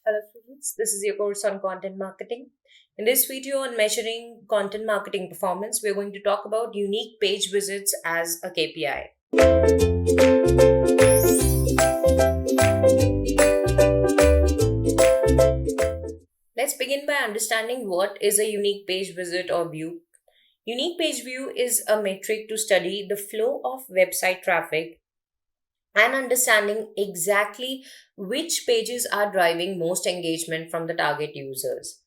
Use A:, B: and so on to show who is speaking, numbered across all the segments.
A: Hello students, this is your course on content marketing. In this video on measuring content marketing performance, we're going to talk about unique page visits as a KPI. Let's begin by understanding what is a unique page visit or view. Unique page view is a metric to study the flow of website traffic and understanding exactly which pages are driving most engagement from the target users.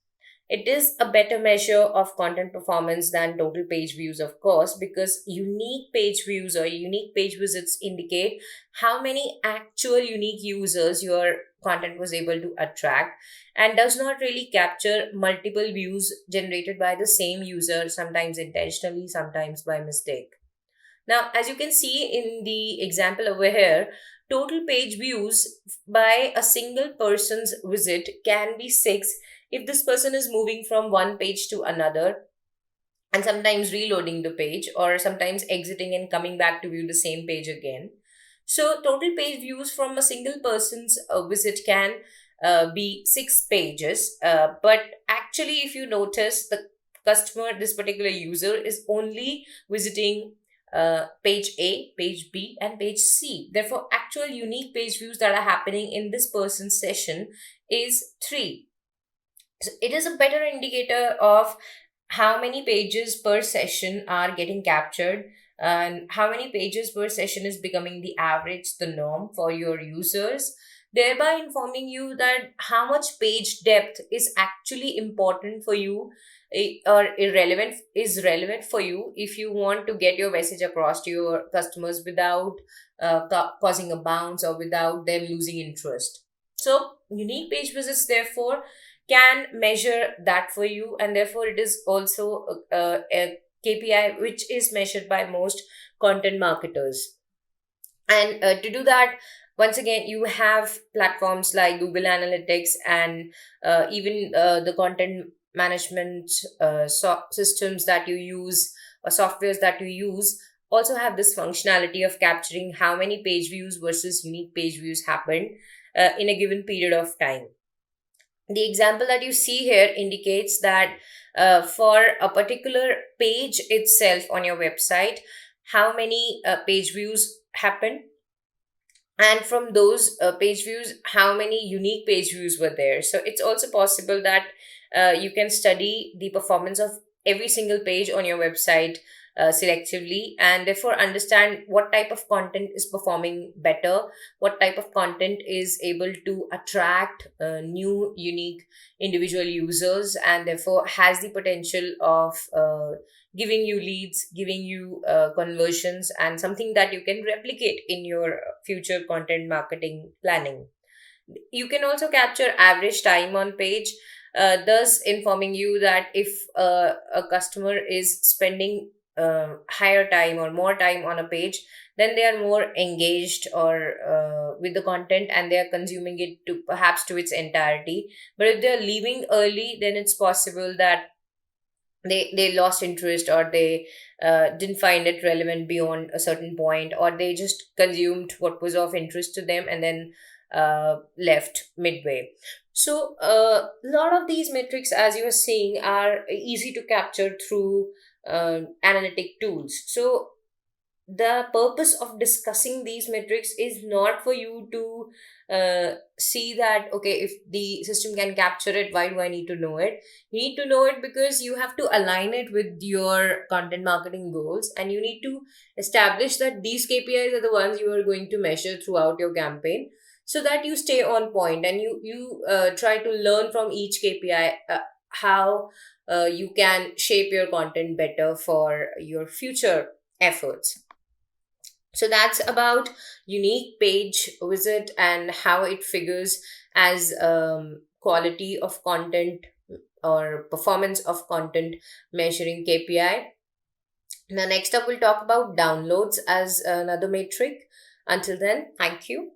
A: It is a better measure of content performance than total page views, of course, because unique page views or unique page visits indicate how many actual unique users your content was able to attract and does not really capture multiple views generated by the same user, sometimes intentionally, sometimes by mistake. Now, as you can see in the example over here, total page views by a single person's visit can be 6 if this person is moving from one page to another and sometimes reloading the page or sometimes exiting and coming back to view the same page again. So, total page views from a single person's visit can be 6 pages, but actually, if you notice, the customer, this particular user, is only visiting page A, page B, and page C. Therefore, actual unique page views that are happening in this person's session is 3. So it is a better indicator of how many pages per session are getting captured and how many pages per session is becoming the average, the norm for your users, thereby informing you that how much page depth is actually important for you or irrelevant is relevant for you if you want to get your message across to your customers without causing a bounce or without them losing interest. So unique page visits therefore can measure that for you, and therefore it is also a KPI which is measured by most content marketers. And to do that, once again, you have platforms like Google Analytics and even the content management systems that you use or softwares that you use also have this functionality of capturing how many page views versus unique page views happened in a given period of time. The example that you see here indicates that for a particular page itself on your website, how many page views happen, and from those page views, how many unique page views were there. So it's also possible that you can study the performance of every single page on your website selectively, and therefore understand what type of content is performing better, what type of content is able to attract new unique individual users, and therefore has the potential of giving you leads, giving you conversions, and something that you can replicate in your future content marketing planning. You can also capture average time on page, thus informing you that if a customer is spending higher time or more time on a page, then they are more engaged or with the content and they are consuming it to perhaps to its entirety. But if they are leaving early, then it's possible that they lost interest, or they didn't find it relevant beyond a certain point, or they just consumed what was of interest to them and then left midway. So a lot of these metrics, as you are seeing, are easy to capture through analytic tools. So the purpose of discussing these metrics is not for you to see that, okay, if the system can capture it, why do I need to know it? You need to know it because you have to align it with your content marketing goals, and you need to establish that these KPIs are the ones you are going to measure throughout your campaign, so that you stay on point and you try to learn from each KPI how you can shape your content better for your future efforts. So that's about unique page visit and how it figures as quality of content or performance of content measuring KPI. Now, next up, we'll talk about downloads as another metric. Until then, thank you.